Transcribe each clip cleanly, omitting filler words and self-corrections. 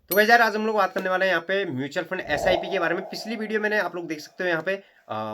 तो गाइस यार आज हम लोग बात करने वाले हैं यहाँ पे म्यूचुअल फंड एसआईपी के बारे में। पिछली वीडियो मैंने आप लोग देख सकते हो यहाँ पे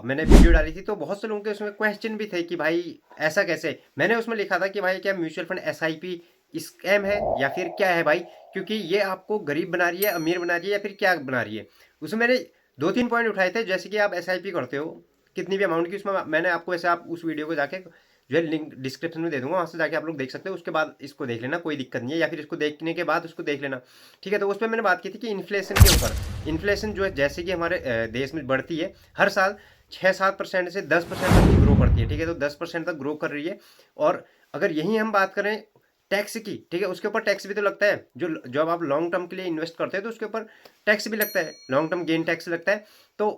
मैंने वीडियो डाली थी, तो बहुत से लोगों के उसमें क्वेश्चन भी थे कि भाई ऐसा कैसे। मैंने उसमें लिखा था कि भाई क्या म्यूचुअल फंड एसआईपी स्कैम है या फिर क्या है भाई, क्योंकि ये आपको गरीब बना रही है, अमीर बना रही है, या फिर क्या बना रही है। उसमें मैंने 2-3 पॉइंट उठाए थे, जैसे कि आप एसआईपी करते हो कितनी भी अमाउंट की, उसमें मैंने आपको ऐसे आप उस वीडियो को जाके जो है लिंक डिस्क्रिप्शन में दे दूंगा, वहाँ से जाके आप लोग देख सकते हो। उसके बाद इसको देख लेना, कोई दिक्कत नहीं है, या फिर इसको देखने के बाद उसको देख लेना, ठीक है। तो उस पर मैंने बात की थी कि इन्फ्लेशन के ऊपर, इन्फ्लेशन जो है जैसे कि हमारे देश में बढ़ती है हर साल 6-7% से 10% तक की ग्रो करती है, ठीक है। तो 10% तक ग्रो कर रही है। और अगर यही हम बात करें टैक्स की, ठीक है, उसके ऊपर टैक्स भी तो लगता है। जो जब आप लॉन्ग टर्म के लिए इन्वेस्ट करते हैं तो उसके ऊपर टैक्स भी लगता है, लॉन्ग टर्म गेन टैक्स लगता है। तो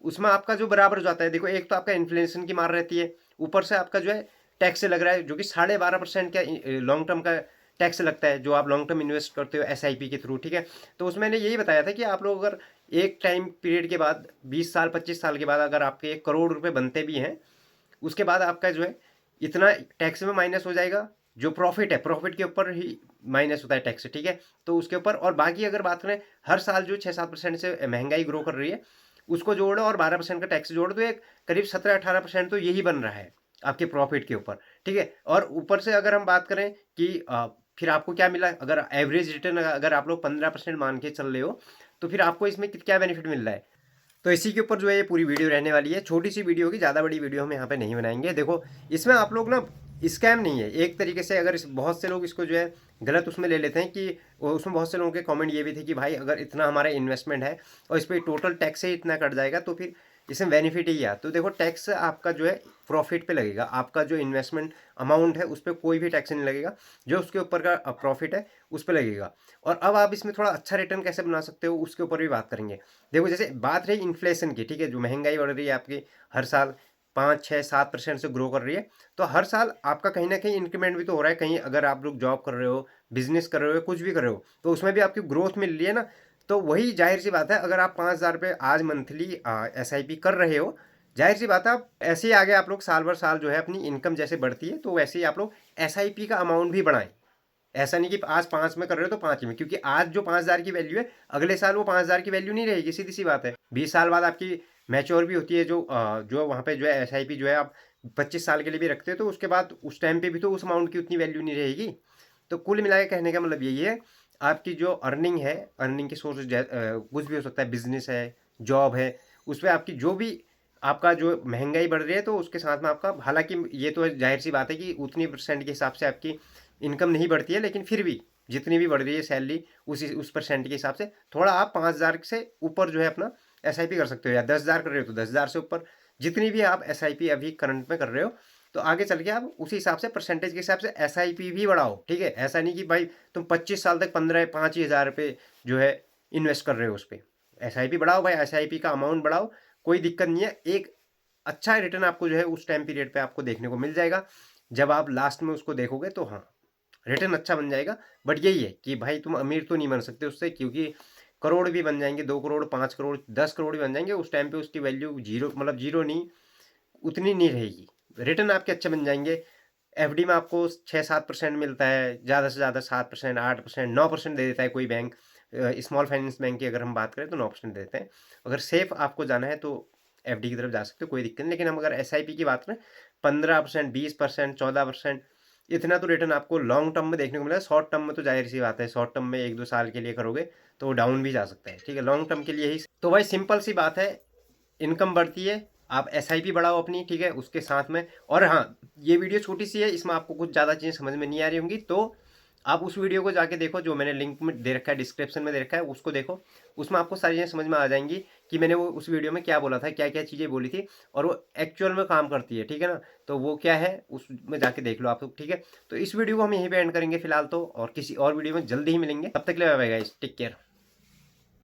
उसमें आपका जो बराबर हो जाता है। देखो, एक तो आपका इन्फ्लेशन की मार रहती है, ऊपर से आपका जो है टैक्स लग रहा है, जो कि 12.5% का लॉन्ग टर्म का टैक्स लगता है, जो आप लॉन्ग टर्म इन्वेस्ट करते हो एसआईपी के थ्रू, ठीक है। तो उसमें मैंने यही बताया था कि आप लोग अगर एक टाइम पीरियड के बाद 20 साल 25 साल के बाद अगर आपके 1 करोड़ रुपए बनते भी हैं, उसके बाद आपका जो है इतना टैक्स में माइनस हो जाएगा। जो प्रॉफिट है, प्रॉफिट के ऊपर ही माइनस होता है टैक्स, ठीक है। तो उसके ऊपर, और बाकी अगर बात करें हर साल जो 6-7% से महंगाई ग्रो कर रही है उसको जोड़ो और 12% का टैक्स जोड़ो, तो एक करीब 17-18% तो यही बन रहा है आपके प्रॉफिट के ऊपर, ठीक है। और ऊपर से अगर हम बात करें कि फिर आपको क्या मिला, अगर एवरेज रिटर्न अगर आप लोग 15% मान के चल रहे हो, तो फिर आपको इसमें क्या बेनिफिट मिल रहा है। तो इसी के ऊपर जो है ये पूरी वीडियो रहने वाली है। छोटी सी वीडियो होगी, ज़्यादा बड़ी वीडियो हम यहाँ पे नहीं बनाएंगे। देखो, इसमें आप लोग ना, स्कैम नहीं है एक तरीके से। अगर बहुत से लोग इसको जो है गलत उसमें ले लेते हैं कि उसमें बहुत से लोगों के कमेंट ये भी थे कि भाई अगर इतना हमारा इन्वेस्टमेंट है और इस पर टोटल टैक्स से इतना कट जाएगा तो फिर इसमें बेनिफिट ही है। तो देखो, टैक्स आपका जो है प्रॉफिट पे लगेगा, आपका जो इन्वेस्टमेंट अमाउंट है उस पर कोई भी टैक्स नहीं लगेगा, जो उसके ऊपर का प्रॉफिट है उस पर लगेगा। और अब आप इसमें थोड़ा अच्छा रिटर्न कैसे बना सकते हो उसके ऊपर भी बात करेंगे। देखो, जैसे बात रही इन्फ्लेशन की, ठीक है, जो महंगाई बढ़ रही है आपकी हर साल 5-6-7% से ग्रो कर रही है, तो हर साल आपका कहीं ना कहीं इंक्रीमेंट भी तो हो रहा है। कहीं अगर आप लोग जॉब कर रहे हो, बिजनेस कर रहे हो, कुछ भी कर रहे हो, तो उसमें भी आपकी ग्रोथ मिल रही है ना। तो वही जाहिर सी बात है, अगर आप 5,000 रुपये आज मंथली एसआईपी कर रहे हो, जाहिर सी बात है आप ऐसे ही आगे आप लोग साल भर साल जो है अपनी इनकम जैसे बढ़ती है, तो वैसे ही आप लोग एसआईपी का अमाउंट भी बढ़ाएं। ऐसा नहीं कि आज 5 में कर रहे हो तो 5 में, क्योंकि आज जो 5,000 की वैल्यू है अगले साल वो 5,000 की वैल्यू नहीं रहेगी, सीधी सी बात है। 20 साल बाद आपकी मैच्योर भी होती है, जो वहाँ पे जो है एसआईपी जो है आप 25 साल के लिए भी रखते हो, तो उसके बाद उस टाइम पे भी तो उस अमाउंट की उतनी वैल्यू नहीं रहेगी। तो कुल मिला के कहने का मतलब यही है, आपकी जो अर्निंग है, अर्निंग के सोर्स कुछ भी हो सकता है, बिजनेस है, जॉब है, उस पर आपकी जो भी आपका जो महंगाई बढ़ रही है, तो उसके साथ में आपका, हालांकि ये तो जाहिर सी बात है कि उतनी परसेंट के हिसाब से आपकी इनकम नहीं बढ़ती है, लेकिन फिर भी जितनी भी बढ़ रही है सैलरी उस परसेंट के हिसाब से थोड़ा आप 5,000 से ऊपर जो है अपना एसआईपी कर सकते हो, या 10,000 कर रहे हो तो 10,000 से ऊपर जितनी भी आप एसआईपी अभी करंट में कर रहे हो, तो आगे चल के आप उसी हिसाब से परसेंटेज के हिसाब से एसआईपी भी बढ़ाओ, ठीक है। ऐसा नहीं कि भाई तुम 25 साल तक 5,000 रुपये जो है इन्वेस्ट कर रहे हो उस पर। एसआईपी बढ़ाओ भाई, एसआईपी का अमाउंट बढ़ाओ, कोई दिक्कत नहीं है। एक अच्छा रिटर्न आपको जो है उस टाइम पीरियड पे आपको देखने को मिल जाएगा। जब आप लास्ट में उसको देखोगे तो हाँ, रिटर्न अच्छा बन जाएगा। बट यही है कि भाई तुम अमीर तो नहीं बन सकते उससे, क्योंकि करोड़ भी बन जाएंगे, 2 करोड़ 5 करोड़ 10 करोड़ भी बन जाएंगे, उस टाइम पे उसकी वैल्यू जीरो, मतलब जीरो नहीं, उतनी नहीं रहेगी। रिटर्न आपके अच्छे बन जाएंगे। एफडी में आपको 6-7% मिलता है, ज़्यादा से ज़्यादा 7%, 8%, 9% दे देता है कोई बैंक। स्मॉल फाइनेंस बैंक की अगर हम बात करें तो 9% दे देते हैं। अगर सेफ आपको जाना है तो एफडी की तरफ जा सकते हो, कोई दिक्कत नहीं। लेकिन हम अगर एसआईपी की बात करें, 15%, 20%, 14%, इतना तो रिटर्न आपको लॉन्ग टर्म में देखने को मिलेगा। शॉर्ट टर्म में तो जाहिर सी बात है, शॉर्ट टर्म में 1-2 साल के लिए करोगे तो वो डाउन भी जा सकता है, ठीक है। लॉन्ग टर्म के लिए ही तो भाई सिंपल सी बात है, इनकम बढ़ती है, आप एसआईपी बढ़ाओ अपनी, ठीक है, उसके साथ में। और हाँ, ये वीडियो छोटी सी है, इसमें आपको कुछ ज़्यादा चीज़ें समझ में नहीं आ रही होंगी, तो आप उस वीडियो को जाके देखो, जो मैंने लिंक में दे रखा है, डिस्क्रिप्शन में दे रखा है, उसको देखो। उसमें आपको सारी चीज़ें समझ में आ जाएंगी कि मैंने वो उस वीडियो में क्या बोला था, क्या क्या चीज़ें बोली थी, और वो एक्चुअल में काम करती है, ठीक है ना। तो वो क्या है उसमें जाके देख लो आप लोग, ठीक है। तो इस वीडियो को हम यहीं पे एंड करेंगे फिलहाल तो, और किसी और वीडियो में जल्दी ही मिलेंगे। तब तक के लिए bye bye guys, take care.